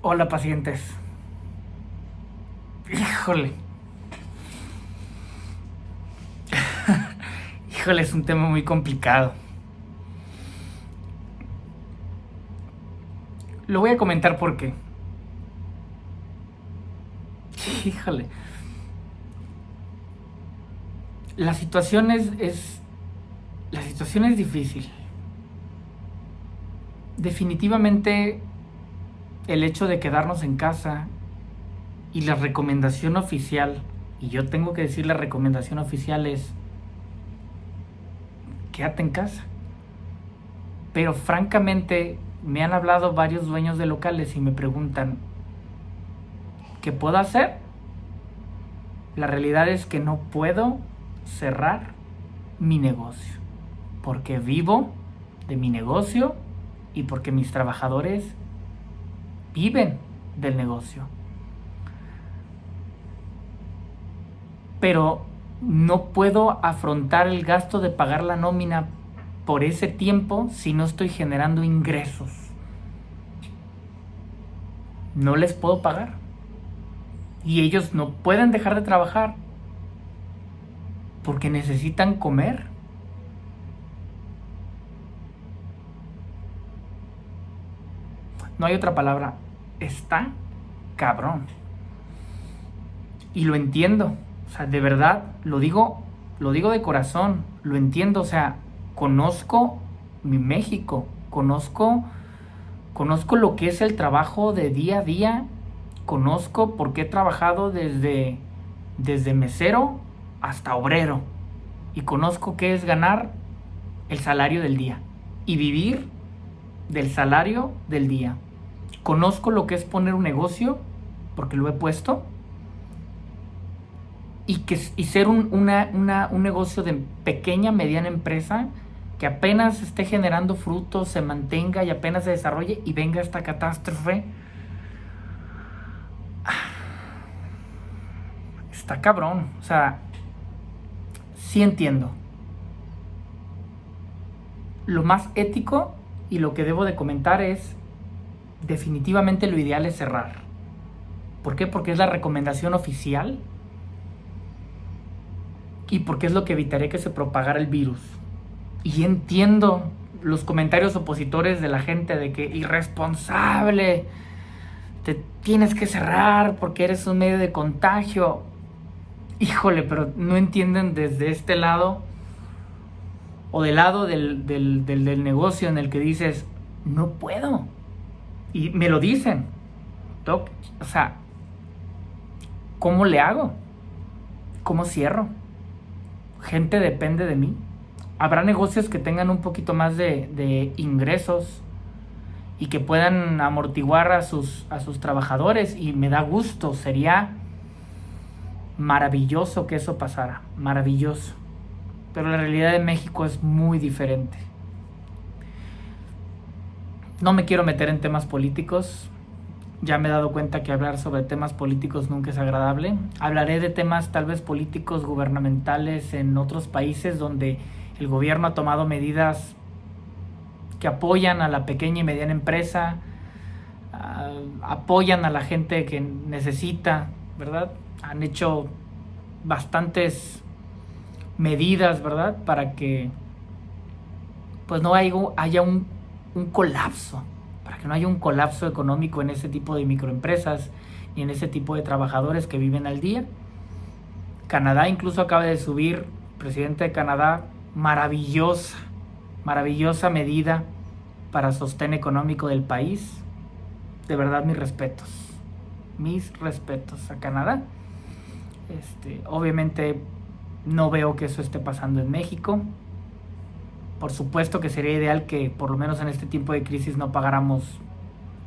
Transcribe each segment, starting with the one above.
Hola, pacientes. Híjole. Híjole, es un tema muy complicado. Lo voy a comentar porque, híjole, la situación la situación es difícil. Definitivamente el hecho de quedarnos en casa y la recomendación oficial, y yo tengo que decir la recomendación oficial es quédate en casa. Pero francamente me han hablado varios dueños de locales y me preguntan, ¿qué puedo hacer? La realidad es que no puedo cerrar mi negocio, porque vivo de mi negocio y porque mis trabajadores viven del negocio. Pero no puedo afrontar el gasto de pagar la nómina por ese tiempo si no estoy generando ingresos. No les puedo pagar. Y ellos no pueden dejar de trabajar porque necesitan comer. No hay otra palabra. Está cabrón. Y lo entiendo. O sea, de verdad, lo digo de corazón, lo entiendo. O sea, conozco mi México, conozco lo que es el trabajo de día a día, conozco porque he trabajado desde mesero hasta obrero. Y conozco qué es ganar el salario del día y vivir del salario del día. Conozco lo que es poner un negocio, porque lo he puesto, y ser un negocio de pequeña, mediana empresa que apenas esté generando frutos, se mantenga y apenas se desarrolle y venga esta catástrofe. Está cabrón. O sea, sí entiendo. Lo más ético y lo que debo de comentar es, definitivamente lo ideal es cerrar. ¿Por qué? Porque es la recomendación oficial y porque es lo que evitaría que se propagara el virus. Y entiendo los comentarios opositores de la gente de que irresponsable, te tienes que cerrar porque eres un medio de contagio. Híjole, pero no entienden desde este lado o del lado del negocio en el que dices, no puedo. Y me lo dicen. Doc, o sea, ¿cómo le hago? ¿Cómo cierro? Gente depende de mí. Habrá negocios que tengan un poquito más de ingresos y que puedan amortiguar a sus trabajadores y me da gusto, sería maravilloso que eso pasara, maravilloso. Pero la realidad de México es muy diferente. No me quiero meter en temas políticos, ya me he dado cuenta que hablar sobre temas políticos nunca es agradable. Hablaré de temas tal vez políticos, gubernamentales en otros países donde el gobierno ha tomado medidas que apoyan a la pequeña y mediana empresa, apoyan a la gente que necesita, ¿verdad? Han hecho bastantes medidas, ¿verdad? Para que pues no haya un colapso, para que no haya un colapso económico en ese tipo de microempresas y en ese tipo de trabajadores que viven al día. Canadá incluso acaba de subir, presidente de Canadá, maravillosa, maravillosa medida para sostén económico del país. De verdad, mis respetos a Canadá. Obviamente no veo que eso esté pasando en México. Por supuesto que sería ideal que por lo menos en este tiempo de crisis no pagáramos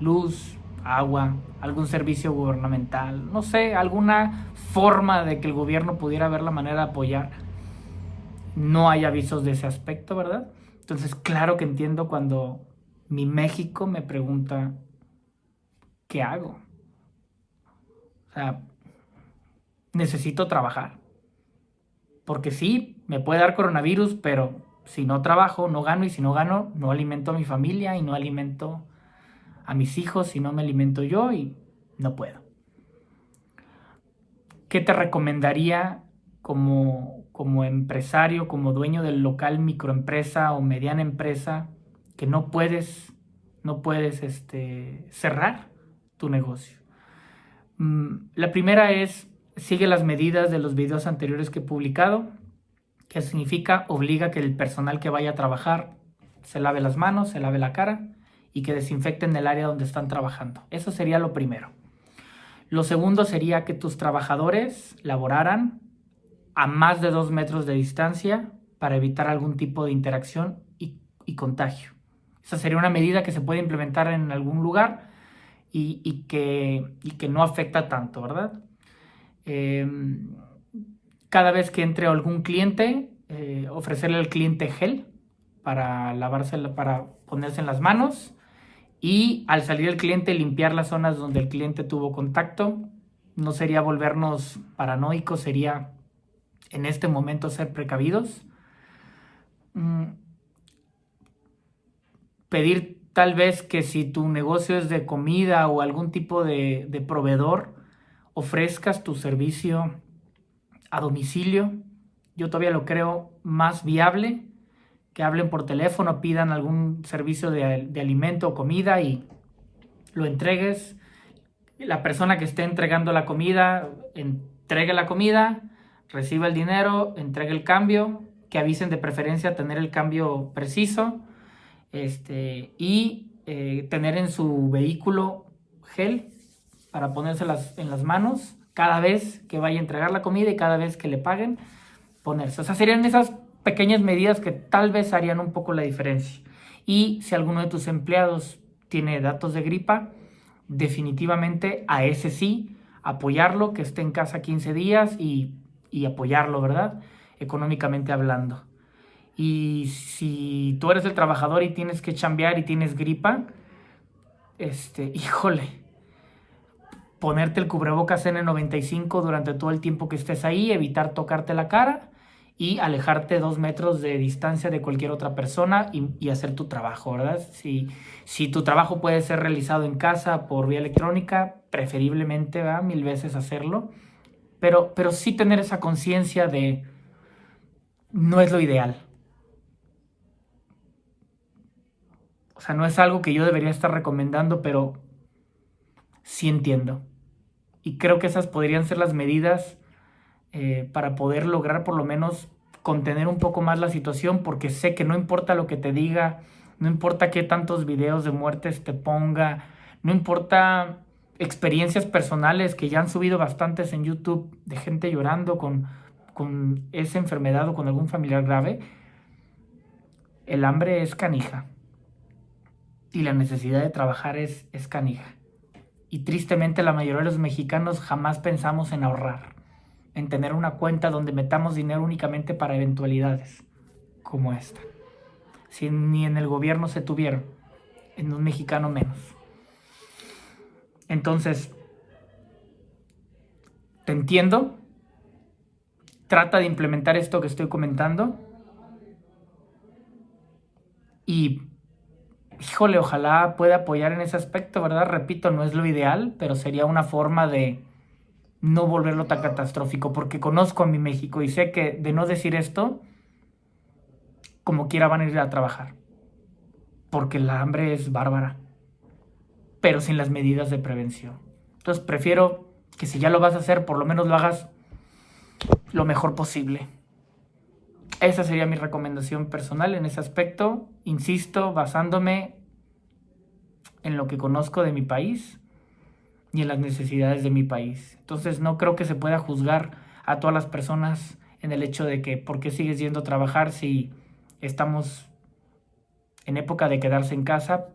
luz, agua, algún servicio gubernamental, no sé, alguna forma de que el gobierno pudiera ver la manera de apoyar. No hay avisos de ese aspecto, ¿verdad? Entonces, claro que entiendo cuando mi México me pregunta, ¿qué hago? O sea, necesito trabajar. Porque sí, me puede dar coronavirus, pero si no trabajo, no gano, y si no gano, no alimento a mi familia y no alimento a mis hijos si no me alimento yo y no puedo. ¿Qué te recomendaría como empresario, como dueño del local, microempresa o mediana empresa, que no puedes cerrar tu negocio? La primera es, sigue las medidas de los videos anteriores que he publicado, que significa obliga que el personal que vaya a trabajar se lave las manos, se lave la cara y que desinfecten el área donde están trabajando. Eso sería lo primero. Lo segundo sería que tus trabajadores laboraran a más de 2 metros de distancia para evitar algún tipo de interacción y contagio. Esa sería una medida que se puede implementar en algún lugar y que no afecta tanto, ¿verdad? Cada vez que entre algún cliente, ofrecerle al cliente gel para para ponerse en las manos, y al salir el cliente limpiar las zonas donde el cliente tuvo contacto. No sería volvernos paranoicos, sería en este momento ser precavidos. Pedir tal vez que si tu negocio es de comida o algún tipo de proveedor, ofrezcas tu servicio a domicilio. Yo todavía lo creo más viable, que hablen por teléfono, pidan algún servicio de alimento o comida y lo entregues. La persona que esté entregando la comida, entregue la comida, reciba el dinero, entregue el cambio, que avisen de preferencia tener el cambio preciso, y tener en su vehículo gel para ponérselas en las manos cada vez que vaya a entregar la comida y cada vez que le paguen, ponerse. O sea, serían esas pequeñas medidas que tal vez harían un poco la diferencia. Y si alguno de tus empleados tiene datos de gripa, definitivamente a ese sí, apoyarlo, que esté en casa 15 días y apoyarlo, ¿verdad? Económicamente hablando. Y si tú eres el trabajador y tienes que chambear y tienes gripa, híjole, ponerte el cubrebocas N95 durante todo el tiempo que estés ahí, evitar tocarte la cara y alejarte 2 metros de distancia de cualquier otra persona y hacer tu trabajo, ¿verdad? Si tu trabajo puede ser realizado en casa por vía electrónica, preferiblemente, ¿verdad? 1000 veces hacerlo, pero sí tener esa conciencia de no es lo ideal. O sea, no es algo que yo debería estar recomendando, pero sí entiendo. Y creo que esas podrían ser las medidas para poder lograr por lo menos contener un poco más la situación, porque sé que no importa lo que te diga, no importa qué tantos videos de muertes te ponga, no importa experiencias personales que ya han subido bastantes en YouTube de gente llorando con esa enfermedad o con algún familiar grave, el hambre es canija y la necesidad de trabajar es canija. Y tristemente la mayoría de los mexicanos jamás pensamos en ahorrar, en tener una cuenta donde metamos dinero únicamente para eventualidades como esta. Si ni en el gobierno se tuvieron, en un mexicano menos. Entonces, te entiendo, trata de implementar esto que estoy comentando y, híjole, ojalá pueda apoyar en ese aspecto, ¿verdad? Repito, no es lo ideal, pero sería una forma de no volverlo tan catastrófico, porque conozco a mi México y sé que de no decir esto, como quiera van a ir a trabajar, porque la hambre es bárbara, pero sin las medidas de prevención. Entonces prefiero que si ya lo vas a hacer, por lo menos lo hagas lo mejor posible. Esa sería mi recomendación personal en ese aspecto, insisto, basándome en lo que conozco de mi país y en las necesidades de mi país. Entonces no creo que se pueda juzgar a todas las personas en el hecho de que por qué sigues yendo a trabajar si estamos en época de quedarse en casa,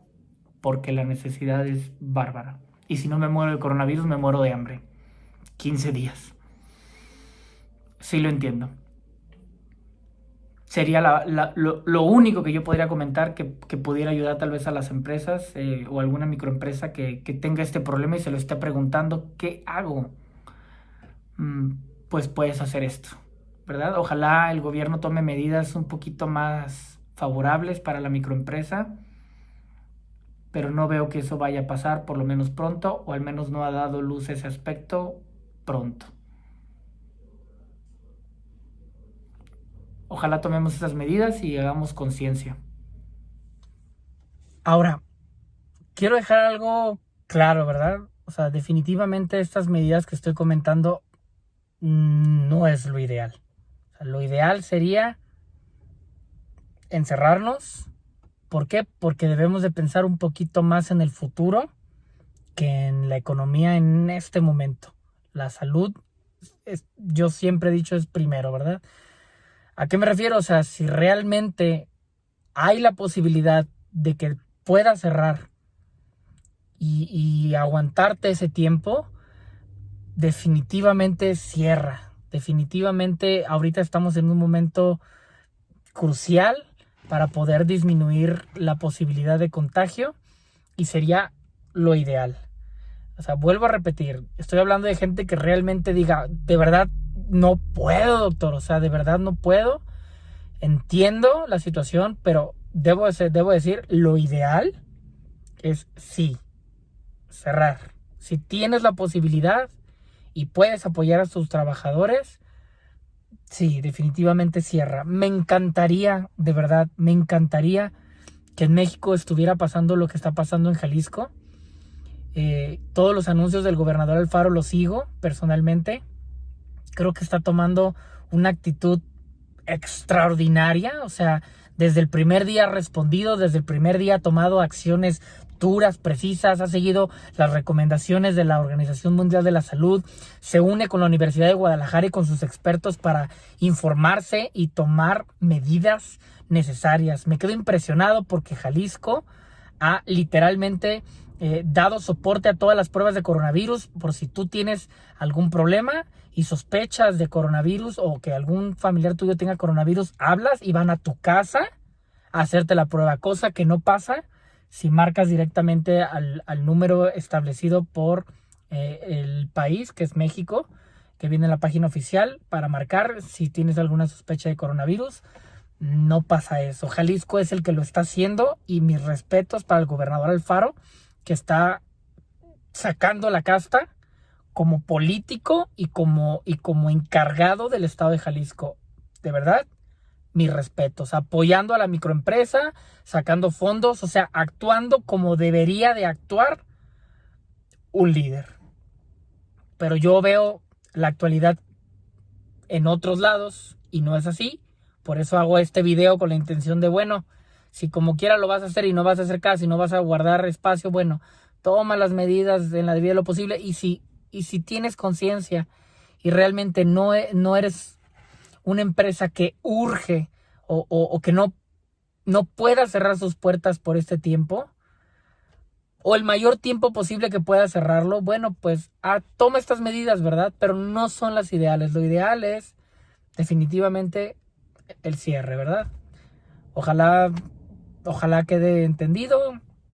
porque la necesidad es bárbara. Y si no me muero de coronavirus, me muero de hambre. 15 días. Sí lo entiendo. Sería lo único que yo podría comentar que pudiera ayudar tal vez a las empresas o alguna microempresa que tenga este problema y se lo esté preguntando, ¿qué hago? Pues puedes hacer esto, ¿verdad? Ojalá el gobierno tome medidas un poquito más favorables para la microempresa pero no veo que eso vaya a pasar por lo menos pronto, o al menos no ha dado luz ese aspecto pronto. Ojalá tomemos esas medidas y hagamos conciencia. Ahora, quiero dejar algo claro, ¿verdad? O sea, definitivamente estas medidas que estoy comentando no es lo ideal. O sea, lo ideal sería encerrarnos. ¿Por qué? Porque debemos de pensar un poquito más en el futuro que en la economía en este momento. La salud, yo siempre he dicho, es primero, ¿verdad? ¿A qué me refiero? O sea, si realmente hay la posibilidad de que pueda cerrar y aguantarte ese tiempo, definitivamente cierra. Definitivamente ahorita estamos en un momento crucial para poder disminuir la posibilidad de contagio y sería lo ideal. O sea, vuelvo a repetir, estoy hablando de gente que realmente diga, de verdad no puedo, doctor, o sea, de verdad no puedo. Entiendo la situación, pero debo decir, lo ideal es sí, cerrar. Si tienes la posibilidad y puedes apoyar a tus trabajadores, sí, definitivamente cierra. Me encantaría, de verdad, me encantaría que en México estuviera pasando lo que está pasando en Jalisco. Todos los anuncios del gobernador Alfaro los sigo personalmente. Creo que está tomando una actitud extraordinaria. O sea, desde el primer día ha respondido, desde el primer día ha tomado acciones duras, precisas, ha seguido las recomendaciones de la Organización Mundial de la Salud, se une con la Universidad de Guadalajara y con sus expertos para informarse y tomar medidas necesarias. Me quedo impresionado porque Jalisco ha literalmente dado soporte a todas las pruebas de coronavirus. Por si tú tienes algún problema y sospechas de coronavirus o que algún familiar tuyo tenga coronavirus, hablas y van a tu casa a hacerte la prueba, cosa que no pasa si marcas directamente al número establecido por el país, que es México, que viene en la página oficial para marcar si tienes alguna sospecha de coronavirus. No pasa eso. Jalisco es el que lo está haciendo y mis respetos para el gobernador Alfaro, que está sacando la casta como político y como encargado del estado de Jalisco. De verdad, mis respetos. Apoyando a la microempresa, sacando fondos, o sea, actuando como debería de actuar un líder. Pero yo veo la actualidad en otros lados y no es así. Por eso hago este video con la intención de, bueno, si como quiera lo vas a hacer y no vas a hacer caso y no vas a guardar espacio, bueno, toma las medidas en la medida de lo posible. Y si tienes conciencia y realmente no eres una empresa que urge o que no pueda cerrar sus puertas por este tiempo, o el mayor tiempo posible que pueda cerrarlo, bueno, pues toma estas medidas, ¿verdad? Pero no son las ideales. Lo ideal es definitivamente el cierre, ¿verdad? Ojalá quede entendido.